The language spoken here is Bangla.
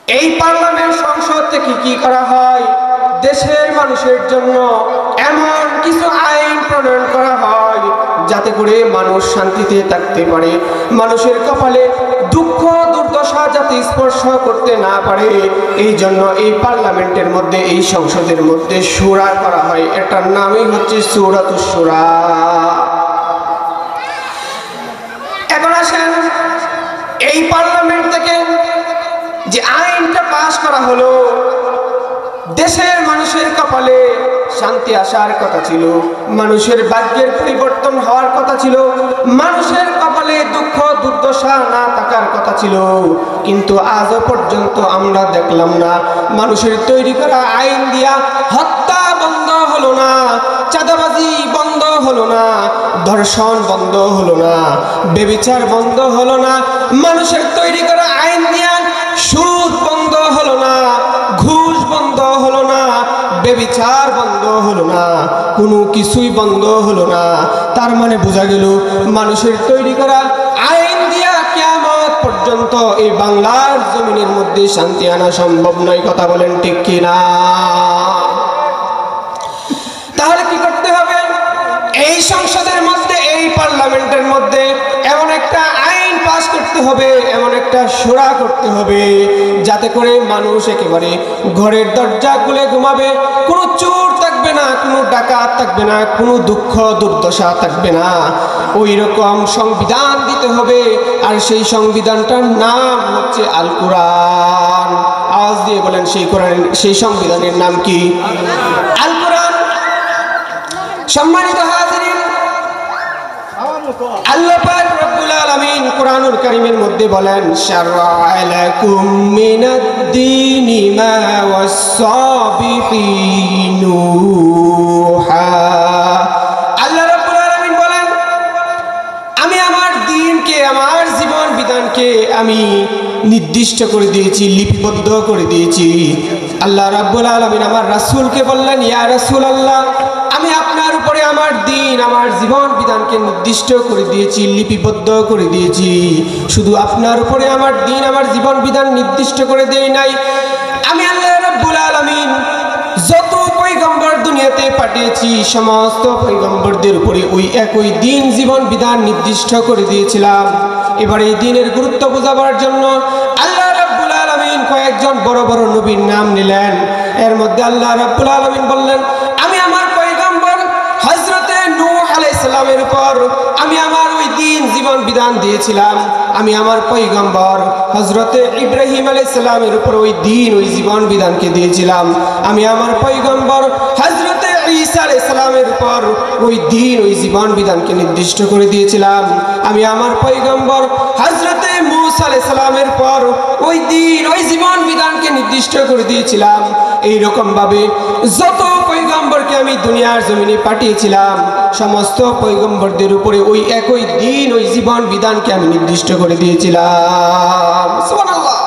এই পার্লামেন্ট সংসদ থেকে কি করা হয়, দেশের মানুষের জন্য এমন কিছু আইন প্রণয়ন করা হয় যাতে করে মানুষ শান্তিতে থাকতে পারে, মানুষের কপালে দুঃখ দুর্দশা যাতে স্পর্শ করতে না পারে। এই জন্য এই পার্লামেন্টের মধ্যে, এই সংসদের মধ্যে শুরা করা হয়। এটার নামই হচ্ছে সূরাতুশ শুরা। এখন আসেন, এই পার্লামেন্ট থেকে যে আইনটা পাশ করা হলো, দেশের মানুষের কপালে শান্তি আসার কথা ছিল, মানুষের ভাগ্যের পরিবর্তন হওয়ার কথা ছিল, মানুষের কপালে দুঃখ দুর্দশা না থাকার কথা ছিল, কিন্তু আজও পর্যন্ত আমরা দেখলাম না মানুষের তৈরি করা আইন দিয়া হত্যা বন্ধ হলো না, চাঁদাবাজি বন্ধ হলো না, ধর্ষণ বন্ধ হলো না, ব্যভিচার বন্ধ হলো না, মানুষের তৈরি করা আইন দিয়া সুদ বন্ধ হলো না, ঘুষ বন্ধ হলো না, ব্যভিচার বন্ধ হলো না, কোনো কিছুই বন্ধ হলো না। তার মানে বোঝা গেল মানুষের তৈরি করা আইন দিয়া কিয়ামত পর্যন্ত এই বাংলার জমিনের মধ্যে শান্তি আনা সম্ভব নয়। কথা বলেন ঠিক কিনা? তাহলে কি করতে হবে? এই সংসদের মধ্যে, এই পার্লামেন্টের মধ্যে এমন একটা আইন পাস করতে হবে, এমন একটা শুরা করতে হবে যাতে করে মানুষ একেবারে ঘরের দরজা খুলে ঘুমাবে, কোনো চোর থাকবে না, কোনো ডাকাত থাকবে না, কোনো দুঃখ দুর্দশা থাকবে না। ওই রকম সংবিধান দিতে হবে, আর সেই সংবিধানটার নাম হচ্ছে আল কোরআন। আওয়াজ দিয়ে বলেন, সেই কোরআন, সেই সংবিধানের নাম কি? আল কোরআন। সম্মানিত হাজিরিন, আল্লাহ পাক রব্বুল আলামিন কোরআনুল কারীমের মধ্যে বলেন, শারআ লাকুম মিনাদ দীনি মা ওয়াসসা বিহি নূহা। আল্লাহ রব্বুল আলামিন বলেন, আমি আমার দ্বীনকে, আমার জীবন বিধানকে আমি নির্দিষ্ট করে দিয়েছি, লিপিবদ্ধ করে দিয়েছি। আল্লাহ রাব্বুল আলামিন আমার রাসূলকে বললেন, ইয়া রাসূলুল্লাহ, আমি আপনার উপরে আমার দ্বীন, আমার জীবন বিধানকে নির্দিষ্ট করে দিয়েছি, লিপিবদ্ধ করে দিয়েছি। শুধু আপনার উপরে আমার দ্বীন, আমার জীবন বিধান নির্দিষ্ট করে দেই নাই, আমি আল্লাহ রাব্বুল আলামিন যত পয়গম্বর দুনিয়াতে পাঠিয়েছি সমস্ত পয়গম্বরদের উপরে ওই একই দ্বীন, জীবন বিধান নির্দিষ্ট করে দিয়েছিলাম। এবার এই দ্বীনের গুরুত্ব বোঝাবার জন্য আল্লাহ রাব্বুল আলামিন কয়েকজন বড় বড় নবীর নাম নিলেন। এর মধ্যে আল্লাহ রাব্বুল আলামিন বললেন, আমি আমার পয়গম্বর হযরতে নূহ আলাইহিস সালামের উপর আমি আমার ওই দ্বীন, জীবন বিধান দিয়েছিলাম। আমি আমার পয়গম্বর হযরতে ইব্রাহিম আলাইহিস সালামের উপর ওই দ্বীন, ওই জীবন বিধানকে দিয়েছিলাম। আমি আমার পয়গম্বর হযরতে ঈসা আলাইহিস সালামের উপর ওই দ্বীন, ওই জীবন বিধানকে নির্দিষ্ট করে দিয়েছিলাম। আমি আমার পয়গম্বর হযরতে মূসা আলাইহিস সালামের উপর ওই দ্বীন, ওই জীবন বিধানকে নির্দিষ্ট করে দিয়েছিলাম। এই রকম ভাবে যত পয়গম্বরকে আমি দুনিয়ার জমিনে পাঠিয়েছিলাম সমস্ত পয়গম্বরদের উপরে ওই একই দ্বীন, ওই জীবন বিধানকে আমি নির্দিষ্ট করে দিয়েছিলাম। সুবহানাল্লাহ।